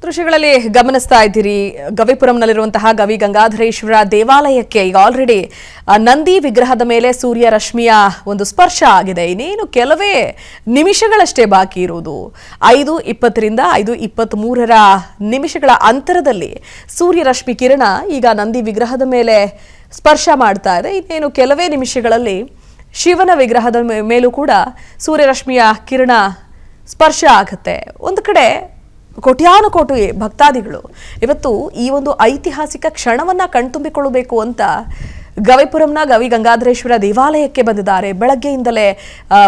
ದೃಶ್ಯಗಳಲ್ಲಿ ಗಮನಿಸ್ತಾ ಇದ್ದೀರಿ ಗವಿಪುರಂನಲ್ಲಿರುವಂತಹ ಗವಿ ಗಂಗಾಧರೇಶ್ವರ ದೇವಾಲಯಕ್ಕೆ ಈಗ ಆಲ್ರೆಡಿ ನಂದಿ ವಿಗ್ರಹದ ಮೇಲೆ ಸೂರ್ಯ ರಶ್ಮಿಯ ಒಂದು ಸ್ಪರ್ಶ ಆಗಿದೆ. ಇನ್ನೇನು ಕೆಲವೇ ನಿಮಿಷಗಳಷ್ಟೇ ಬಾಕಿ ಇರುವುದು. 5:20ರಿಂದ 5:23 ನಿಮಿಷಗಳ ಅಂತರದಲ್ಲಿ ಸೂರ್ಯ ರಶ್ಮಿ ಕಿರಣ ಈಗ ನಂದಿ ವಿಗ್ರಹದ ಮೇಲೆ ಸ್ಪರ್ಶ ಮಾಡ್ತಾ ಇದೆ. ಇನ್ನೇನು ಕೆಲವೇ ನಿಮಿಷಗಳಲ್ಲಿ ಶಿವನ ವಿಗ್ರಹದ ಮೇಲೂ ಕೂಡ ಸೂರ್ಯರಶ್ಮಿಯ ಕಿರಣ ಸ್ಪರ್ಶ ಆಗುತ್ತೆ. ಒಂದು ಕಡೆ ಕೋಟ್ಯಾನುಕೋಟಿ ಭಕ್ತಾದಿಗಳು ಇವತ್ತು ಈ ಒಂದು ಐತಿಹಾಸಿಕ ಕ್ಷಣವನ್ನ ಕಣ್ತುಂಬಿಕೊಳ್ಳಬೇಕು ಅಂತ ಗವಿಪುರಂನ ಗವಿ ಗಂಗಾಧರೇಶ್ವರ ದೇವಾಲಯಕ್ಕೆ ಬಂದಿದ್ದಾರೆ. ಬೆಳಗ್ಗೆಯಿಂದಲೇ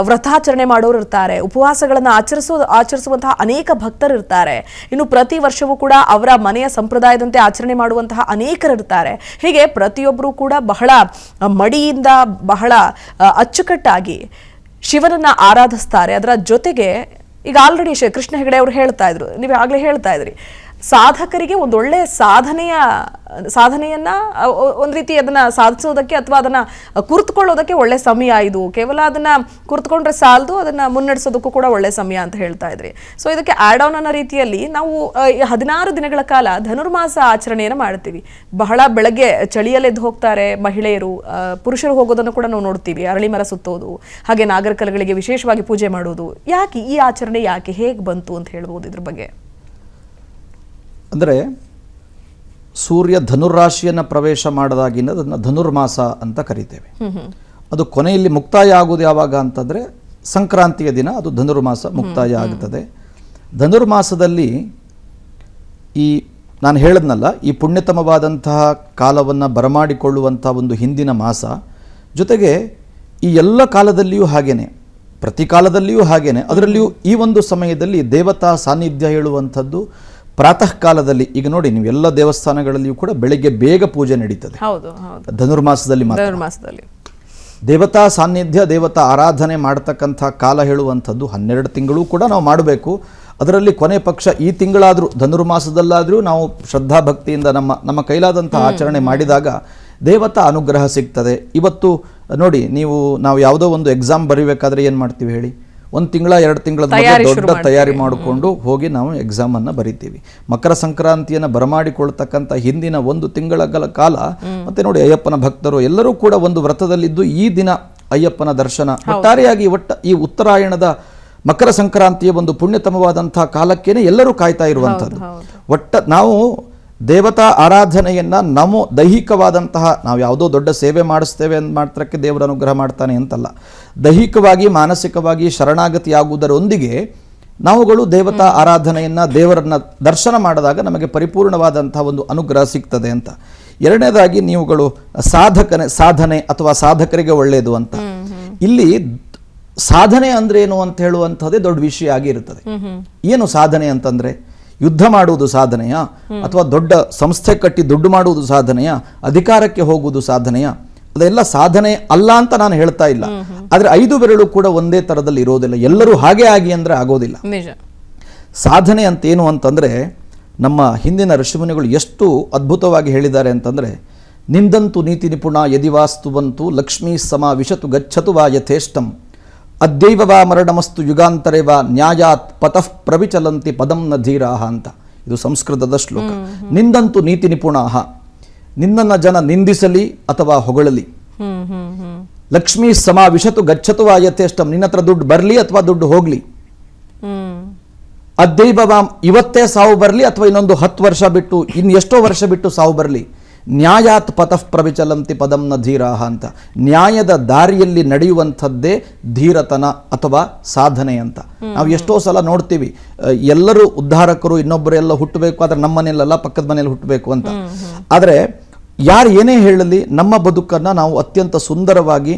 ವ್ರತಾಚರಣೆ ಮಾಡೋರು ಇರ್ತಾರೆ, ಉಪವಾಸಗಳನ್ನು ಆಚರಿಸುವಂತಹ ಅನೇಕ ಭಕ್ತರು ಇರ್ತಾರೆ. ಇನ್ನು ಪ್ರತಿ ವರ್ಷವೂ ಕೂಡ ಅವರ ಮನೆಯ ಸಂಪ್ರದಾಯದಂತೆ ಆಚರಣೆ ಮಾಡುವಂತಹ ಅನೇಕರು ಇರ್ತಾರೆ. ಹೀಗೆ ಪ್ರತಿಯೊಬ್ಬರೂ ಕೂಡ ಬಹಳ ಮಡಿಯಿಂದ ಬಹಳ ಅಚ್ಚುಕಟ್ಟಾಗಿ ಶಿವನನ್ನ ಆರಾಧಿಸ್ತಾರೆ. ಅದರ ಜೊತೆಗೆ ಈಗ ಆಲ್ರೆಡಿ ಕೃಷ್ಣ ಹೆಗಡೆ ಅವರು ಹೇಳ್ತಾ ಇದ್ರು, ನೀವು ಆಗ್ಲೇ ಹೇಳ್ತಾ ಇದ್ರಿ, ಸಾಧಕರಿಗೆ ಒಂದೊಳ್ಳೆ ಸಾಧನೆಯನ್ನ ಒಂದು ರೀತಿ ಅದನ್ನ ಸಾಧಿಸೋದಕ್ಕೆ ಅಥವಾ ಅದನ್ನ ಕುರಿತುಕೊಳ್ಳೋದಕ್ಕೆ ಒಳ್ಳೆ ಸಮಯ ಇದು. ಕೇವಲ ಅದನ್ನ ಕುರಿತುಕೊಂಡ್ರೆ ಸಾಲದು, ಅದನ್ನ ಮುನ್ನಡೆಸೋದಕ್ಕೂ ಕೂಡ ಒಳ್ಳೆ ಸಮಯ ಅಂತ ಹೇಳ್ತಾ ಇದ್ರಿ. ಸೊ ಇದಕ್ಕೆ ಆಡ್ ಆನ್ ಅನ್ನೋ ರೀತಿಯಲ್ಲಿ ನಾವು 16 ದಿನಗಳ ಕಾಲ ಧನುರ್ಮಾಸ ಆಚರಣೆಯನ್ನು ಮಾಡ್ತೀವಿ. ಬಹಳ ಬೆಳಗ್ಗೆ ಚಳಿಯಲ್ಲೆದ್ದು ಹೋಗ್ತಾರೆ ಮಹಿಳೆಯರು, ಪುರುಷರು ಹೋಗೋದನ್ನು ಕೂಡ ನಾವು ನೋಡ್ತೀವಿ. ಅರಳಿ ಮರ ಸುತ್ತೋದು, ಹಾಗೆ ನಾಗರಕಲೆಗಳಿಗೆ ವಿಶೇಷವಾಗಿ ಪೂಜೆ ಮಾಡೋದು. ಯಾಕೆ ಈ ಆಚರಣೆ ಹೇಗೆ ಬಂತು ಅಂತ ಹೇಳ್ಬೋದು ಇದ್ರ ಬಗ್ಗೆ? ಅಂದರೆ ಸೂರ್ಯ ಧನುರಾಶಿಯನ್ನು ಪ್ರವೇಶ ಮಾಡಿದಾಗಿಂದ ಅದನ್ನು ಧನುರ್ಮಾಸ ಅಂತ ಕರಿತೇವೆ. ಅದು ಕೊನೆಯಲ್ಲಿ ಮುಕ್ತಾಯ ಆಗುವುದು ಯಾವಾಗ ಅಂತಂದರೆ ಸಂಕ್ರಾಂತಿಯ ದಿನ ಅದು ಧನುರ್ಮಾಸ ಮುಕ್ತಾಯ ಆಗುತ್ತದೆ. ಧನುರ್ಮಾಸದಲ್ಲಿ ಈ ನಾನು ಹೇಳಿದ್ನಲ್ಲ, ಈ ಪುಣ್ಯತಮವಾದಂತಹ ಕಾಲವನ್ನು ಬರಮಾಡಿಕೊಳ್ಳುವಂಥ ಒಂದು ಹಿಂದಿನ ಮಾಸ, ಜೊತೆಗೆ ಈ ಎಲ್ಲ ಕಾಲದಲ್ಲಿಯೂ ಹಾಗೇನೆ, ಪ್ರತಿ ಕಾಲದಲ್ಲಿಯೂ ಹಾಗೇನೆ, ಅದರಲ್ಲಿಯೂ ಈ ಒಂದು ಸಮಯದಲ್ಲಿ ದೇವತಾ ಸಾನ್ನಿಧ್ಯ ಹೇಳುವಂಥದ್ದು ಪ್ರಾತಃ ಕಾಲದಲ್ಲಿ. ಈಗ ನೋಡಿ, ನೀವು ಎಲ್ಲ ದೇವಸ್ಥಾನಗಳಲ್ಲಿಯೂ ಕೂಡ ಬೆಳಿಗ್ಗೆ ಬೇಗ ಪೂಜೆ ನಡೀತದೆ. ಧನುರ್ಮಾಸದಲ್ಲಿ ದೇವತಾ ಸಾನ್ನಿಧ್ಯ, ದೇವತಾ ಆರಾಧನೆ ಮಾಡತಕ್ಕಂಥ ಕಾಲ ಹೇಳುವಂಥದ್ದು 12 ತಿಂಗಳು ಕೂಡ ನಾವು ಮಾಡಬೇಕು. ಅದರಲ್ಲಿ ಕೊನೆ ಪಕ್ಷ ಈ ತಿಂಗಳಾದರೂ ಧನುರ್ಮಾಸದಲ್ಲಾದರೂ ನಾವು ಶ್ರದ್ಧಾ ಭಕ್ತಿಯಿಂದ ನಮ್ಮ ಕೈಲಾದಂಥ ಆಚರಣೆ ಮಾಡಿದಾಗ ದೇವತಾ ಅನುಗ್ರಹ ಸಿಗ್ತದೆ. ಇವತ್ತು ನೋಡಿ, ನಾವು ಯಾವುದೋ ಒಂದು ಎಕ್ಸಾಮ್ ಬರೀಬೇಕಾದ್ರೆ ಏನು ಮಾಡ್ತೀವಿ ಹೇಳಿ, 1 ತಿಂಗಳ 2 ತಿಂಗಳ ದೊಡ್ಡ ತಯಾರಿ ಮಾಡಿಕೊಂಡು ಹೋಗಿ ನಾವು ಎಕ್ಸಾಮನ್ನು ಬರಿತೀವಿ. ಮಕರ ಸಂಕ್ರಾಂತಿಯನ್ನು ಬರಮಾಡಿಕೊಳ್ತಕ್ಕಂಥ ಹಿಂದಿನ 1 ತಿಂಗಳ ಕಾಲ ಮತ್ತೆ ನೋಡಿ, ಅಯ್ಯಪ್ಪನ ಭಕ್ತರು ಎಲ್ಲರೂ ಕೂಡ ಒಂದು ವ್ರತದಲ್ಲಿದ್ದು ಈ ದಿನ ಅಯ್ಯಪ್ಪನ ದರ್ಶನ, ಒಟ್ಟಾರೆಯಾಗಿ ಈ ಉತ್ತರಾಯಣದ ಮಕರ ಸಂಕ್ರಾಂತಿಯ ಒಂದು ಪುಣ್ಯತಮವಾದಂತಹ ಕಾಲಕ್ಕೇನೆ ಎಲ್ಲರೂ ಕಾಯ್ತಾ ಇರುವಂಥದ್ದು. ನಾವು ದೇವತಾ ಆರಾಧನೆಯನ್ನ ನಮ್ಮ ದೈಹಿಕವಾದಂತಹ, ನಾವು ಯಾವುದೋ ದೊಡ್ಡ ಸೇವೆ ಮಾಡಿಸ್ತೇವೆ ಅಂತ ಮಾತ್ರಕ್ಕೆ ದೇವರ ಅನುಗ್ರಹ ಮಾಡ್ತಾನೆ ಅಂತಲ್ಲ, ದೈಹಿಕವಾಗಿ ಮಾನಸಿಕವಾಗಿ ಶರಣಾಗತಿಯಾಗುವುದರೊಂದಿಗೆ ನಾವುಗಳು ದೇವತಾ ಆರಾಧನೆಯನ್ನ, ದೇವರನ್ನ ದರ್ಶನ ಮಾಡಿದಾಗ ನಮಗೆ ಪರಿಪೂರ್ಣವಾದಂತಹ ಒಂದು ಅನುಗ್ರಹ ಸಿಗ್ತದೆ ಅಂತ. ಎರಡನೇದಾಗಿ ನೀವುಗಳು ಸಾಧನೆ ಅಥವಾ ಸಾಧಕರಿಗೆ ಒಳ್ಳೆಯದು ಅಂತ. ಇಲ್ಲಿ ಸಾಧನೆ ಅಂದ್ರೆ ಏನು ಅಂತ ಹೇಳುವಂಥದ್ದೇ ದೊಡ್ಡ ವಿಷಯ ಆಗಿರುತ್ತದೆ. ಏನು ಸಾಧನೆ ಅಂತಂದ್ರೆ, ಯುದ್ಧ ಮಾಡುವುದು ಸಾಧನೆಯ, ಅಥವಾ ದೊಡ್ಡ ಸಂಸ್ಥೆ ಕಟ್ಟಿ ದುಡ್ಡು ಮಾಡುವುದು ಸಾಧನೆಯ, ಅಧಿಕಾರಕ್ಕೆ ಹೋಗುವುದು ಸಾಧನೆಯ? ಅದೆಲ್ಲ ಸಾಧನೆ ಅಲ್ಲ ಅಂತ ನಾನು ಹೇಳ್ತಾ ಇಲ್ಲ. ಆದ್ರೆ 5 ಬೆರಳು ಕೂಡ ಒಂದೇ ತರದಲ್ಲಿ ಇರೋದಿಲ್ಲ. ಎಲ್ಲರೂ ಹಾಗೆ ಆಗಿ ಅಂದ್ರೆ ಆಗೋದಿಲ್ಲ. ಸಾಧನೆ ಅಂತ ಏನು ಅಂತಂದ್ರೆ, ನಮ್ಮ ಹಿಂದಿನ ಋಷಿಮುನಿಗಳು ಎಷ್ಟು ಅದ್ಭುತವಾಗಿ ಹೇಳಿದ್ದಾರೆ ಅಂತಂದ್ರೆ, ನಿಂದಂತು ನೀತಿ ನಿಪುಣ ಯದಿವಾಸ್ತುವಂತು ಲಕ್ಷ್ಮೀ ಸಮ ವಿಶತು ಗಚ್ಚತು ವಾ ಯಥೇಷ್ಟಂ ಅದ್ಯೈವ ವಾ ಮರಣಮಸ್ತು ಯುಗಾಂತರೆ ವಾ ನ್ಯಾಯಾತ್ ಪತಃ ಪ್ರವಿಚಲಂತಿ ಪದಂ ನ ಧೀರಾಹ ಅಂತ. ಇದು ಸಂಸ್ಕೃತದ ಶ್ಲೋಕ. ನಿಂದಂತು ನೀತಿ ನಿಪುಣಾಹ, ನಿನ್ನನ್ನು ಜನ ನಿಂದಿಸಲಿ ಅಥವಾ ಹೊಗಳಲಿ, ಲಕ್ಷ್ಮೀ ಸಮ ವಿಶತು ಗಚ್ಚತು ವಾ ಯಥೇಷ್ಟಂ, ನಿನ್ನ ಹತ್ರ ದುಡ್ಡು ಬರಲಿ ಅಥವಾ ದುಡ್ಡು ಹೋಗ್ಲಿ, ಅದ್ಯೈವ ವಾ ಇವತ್ತೇ ಸಾವು ಬರಲಿ ಅಥವಾ ಇನ್ನೊಂದು 10 ವರ್ಷ ಬಿಟ್ಟು ಇನ್ನು ಎಷ್ಟೋ ವರ್ಷ ಬಿಟ್ಟು ಸಾವು ಬರಲಿ, ನ್ಯಾಯಾತ್ ಪತಃ ಪ್ರವಿಚಲಂತಿ ಪದಂ ನ ಧೀರಾಹ ಅಂತ. ನ್ಯಾಯದ ದಾರಿಯಲ್ಲಿ ನಡೆಯುವಂಥದ್ದೇ ಧೀರತನ ಅಥವಾ ಸಾಧನೆ ಅಂತ. ನಾವು ಎಷ್ಟೋ ಸಲ ನೋಡ್ತೀವಿ, ಎಲ್ಲರೂ ಉದ್ಧಾರಕರು, ಇನ್ನೊಬ್ಬರು ಎಲ್ಲ ಹುಟ್ಟಬೇಕು, ಆದ್ರೆ ನಮ್ಮ ಮನೆಯಲ್ಲ ಪಕ್ಕದ ಮನೇಲಿ ಹುಟ್ಟಬೇಕು ಅಂತ. ಆದರೆ ಯಾರು ಏನೇ ಹೇಳಲಿ, ನಮ್ಮ ಬದುಕನ್ನ ನಾವು ಅತ್ಯಂತ ಸುಂದರವಾಗಿ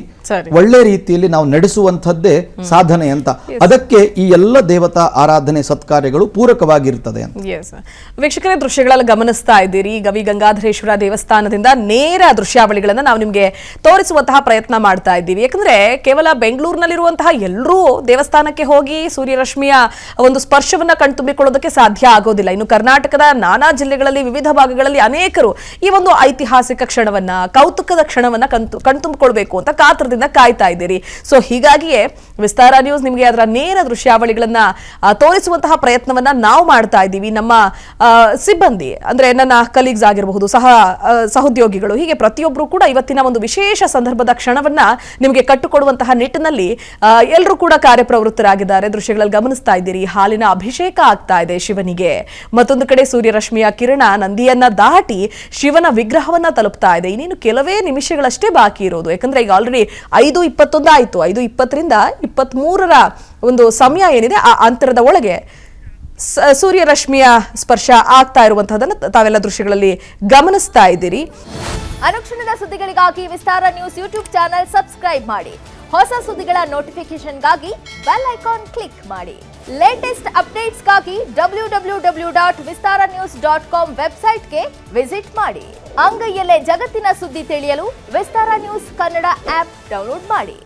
ಒಳ್ಳೆ ರೀತಿಯಲ್ಲಿ ನಾವು ನಡೆಸುವಂಥದ್ದೇ ಸಾಧನೆ ಅಂತ. ಅದಕ್ಕೆ ಈ ಎಲ್ಲ ದೇವತಾ ಆರಾಧನೆ ಸತ್ಕಾರ್ಯಗಳು ಪೂರಕವಾಗಿರ್ತದೆ ಅಂತ. ವೀಕ್ಷಕರೇ, ದೃಶ್ಯಗಳಲ್ಲಿ ಗಮನಿಸ್ತಾ ಇದ್ದೀರಿ, ಗವಿ ಗಂಗಾಧರೇಶ್ವರ ದೇವಸ್ಥಾನದಿಂದ ನೇರ ದೃಶ್ಯಾವಳಿಗಳನ್ನ ನಾವು ನಿಮ್ಗೆ ತೋರಿಸುವಂತಹ ಪ್ರಯತ್ನ ಮಾಡ್ತಾ ಇದ್ದೀವಿ. ಯಾಕಂದ್ರೆ ಕೇವಲ ಬೆಂಗಳೂರಿನಲ್ಲಿರುವಂತಹ ಎಲ್ಲರೂ ದೇವಸ್ಥಾನಕ್ಕೆ ಹೋಗಿ ಸೂರ್ಯರಶ್ಮಿಯ ಒಂದು ಸ್ಪರ್ಶವನ್ನ ಕಣ್ತುಂಬಿಕೊಳ್ಳೋದಕ್ಕೆ ಸಾಧ್ಯ ಆಗೋದಿಲ್ಲ. ಇನ್ನು ಕರ್ನಾಟಕದ ನಾನಾ ಜಿಲ್ಲೆಗಳಲ್ಲಿ, ವಿವಿಧ ಭಾಗಗಳಲ್ಲಿ ಅನೇಕರು ಈ ಒಂದು ಐತಿಹಾಸಿಕ ಐತಿಹಾಸಿಕ ಕ್ಷಣವನ್ನ, ಕೌತುಕದ ಕ್ಷಣವನ್ನ ಕಣ್ತುಂಬಿಕೊಳ್ಬೇಕು ಅಂತ ಕಾತರದಿಂದ ಕಾಯ್ತಾ ಇದ್ದೀರಿ. ಸೊ ಹೀಗಾಗಿಯೇ ವಿಸ್ತಾರ ನ್ಯೂಸ್ ನಿಮಗೆ ಅದರ ನೇರ ದೃಶ್ಯಾವಳಿಗಳನ್ನ ತೋರಿಸುವಂತಹ ಪ್ರಯತ್ನವನ್ನ ನಾವು ಮಾಡ್ತಾ ಇದ್ದೀವಿ. ನಮ್ಮ ಸಿಬ್ಬಂದಿ ಅಂದ್ರೆ ನನ್ನ ಕಲೀಗ್ಸ್ ಆಗಿರಬಹುದು, ಸಹೋದ್ಯೋಗಿಗಳು, ಹೀಗೆ ಪ್ರತಿಯೊಬ್ಬರು ಕೂಡ ಇವತ್ತಿನ ಒಂದು ವಿಶೇಷ ಸಂದರ್ಭದ ಕ್ಷಣವನ್ನ ನಿಮಗೆ ಕಟ್ಟುಕೊಡುವಂತಹ ನಿಟ್ಟಿನಲ್ಲಿ ಎಲ್ಲರೂ ಕೂಡ ಕಾರ್ಯಪ್ರವೃತ್ತರಾಗಿದ್ದಾರೆ. ದೃಶ್ಯಗಳಲ್ಲಿ ಗಮನಿಸ್ತಾ ಇದ್ದೀರಿ, ಹಾಲಿನ ಅಭಿಷೇಕ ಆಗ್ತಾ ಇದೆ ಶಿವನಿಗೆ. ಮತ್ತೊಂದು ಕಡೆ ಸೂರ್ಯರಶ್ಮಿಯ ಕಿರಣ ನಂದಿಯನ್ನ ದಾಟಿ ಶಿವನ ವಿಗ್ರಹವನ್ನ ತಲುಪ್ತಾ ಇದೆ. ಇನ್ನೇನು ಕೆಲವೇ ನಿಮಿಷಗಳಷ್ಟೇ ಬಾಕಿ ಇರೋದು. ಯಾಕಂದ್ರೆ ಈಗ ಆಲ್ರೆಡಿ 5:21 ಆಯ್ತು. 5:20ರಿಂದ 23ರ ಒಂದು ಸಮಯ ಏನಿದೆ ಆ ಅಂತರದ ಒಳಗೆ ಸೂರ್ಯರಶ್ಮಿಯ ಸ್ಪರ್ಶ ಆಗ್ತಾ ಇರುವಂತಹದನ್ನು ತಾವೆಲ್ಲ ದೃಶ್ಯಗಳಲ್ಲಿ ಗಮನಿಸ್ತಾ ಇದ್ದೀರಿ. ಅನುಕ್ಷಣದ ಸುದ್ದಿಗಳಿಗಾಗಿ ವಿಸ್ತಾರ ನ್ಯೂಸ್ ಯೂಟ್ಯೂಬ್ ಚಾನೆಲ್ ಸಬ್ಸ್ಕ್ರೈಬ್ ಮಾಡಿ. ಹೊಸ ಸುದ್ದಿಗಳ ನೋಟಿಫಿಕೇಶನ್ಗಾಗಿ ಬೆಲ್ ಐಕಾನ್ ಕ್ಲಿಕ್ ಮಾಡಿ. ಲೇಟೆಸ್ಟ್ ಅಪ್ಡೇಟ್ಸ್ಗಾಗಿ www.vistaranews.com ವೆಬ್ಸೈಟ್ಗೆ ವಿಸಿಟ್ ಮಾಡಿ. ಅಂಗೈಯಲ್ಲೇ ಜಗತ್ತಿನ ಸುದ್ದಿ ತಿಳಿಯಲು ವಿಸ್ತಾರ ನ್ಯೂಸ್ ಕನ್ನಡ ಆಪ್ ಡೌನ್ಲೋಡ್ ಮಾಡಿ.